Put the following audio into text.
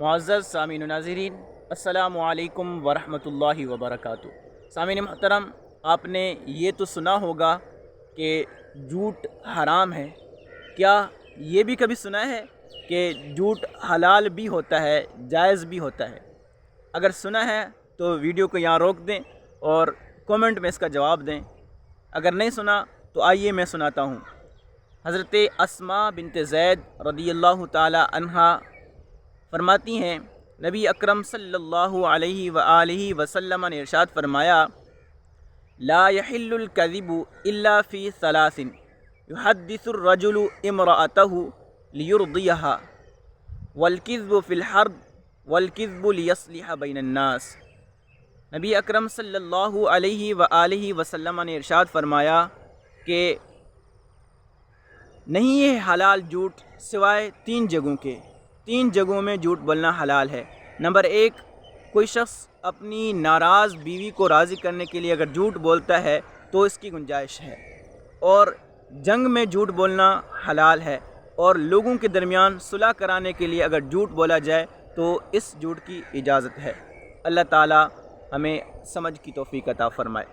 معزز سامعین و ناظرین، السلام علیکم ورحمۃ اللہ وبرکاتہ۔ سامعین محترم، آپ نے یہ تو سنا ہوگا کہ جھوٹ حرام ہے۔ کیا یہ بھی کبھی سنا ہے کہ جھوٹ حلال بھی ہوتا ہے، جائز بھی ہوتا ہے؟ اگر سنا ہے تو ویڈیو کو یہاں روک دیں اور کومنٹ میں اس کا جواب دیں۔ اگر نہیں سنا تو آئیے میں سناتا ہوں۔ حضرت اسماء بنت زید رضی اللہ تعالی عنہا فرماتی ہیں، نبی اکرم صلی اللہ علیہ وآلہ وسلم نے ارشاد فرمایا، لا يحل الكذب الا في ثلاث يحدث الرجل امرأته ليرضيها والكذب في الحرب والكذب ليصلح بين الناس۔ نبی اکرم صلی اللہ علیہ وآلہ وسلم نے ارشاد فرمایا کہ نہیں ہے حلال جھوٹ سوائے تین جگہوں کے۔ تین جگہوں میں جھوٹ بولنا حلال ہے۔ نمبر ایک، کوئی شخص اپنی ناراض بیوی کو راضی کرنے کے لیے اگر جھوٹ بولتا ہے تو اس کی گنجائش ہے، اور جنگ میں جھوٹ بولنا حلال ہے، اور لوگوں کے درمیان صلح کرانے کے لیے اگر جھوٹ بولا جائے تو اس جھوٹ کی اجازت ہے۔ اللہ تعالی ہمیں سمجھ کی توفیق عطا فرمائے۔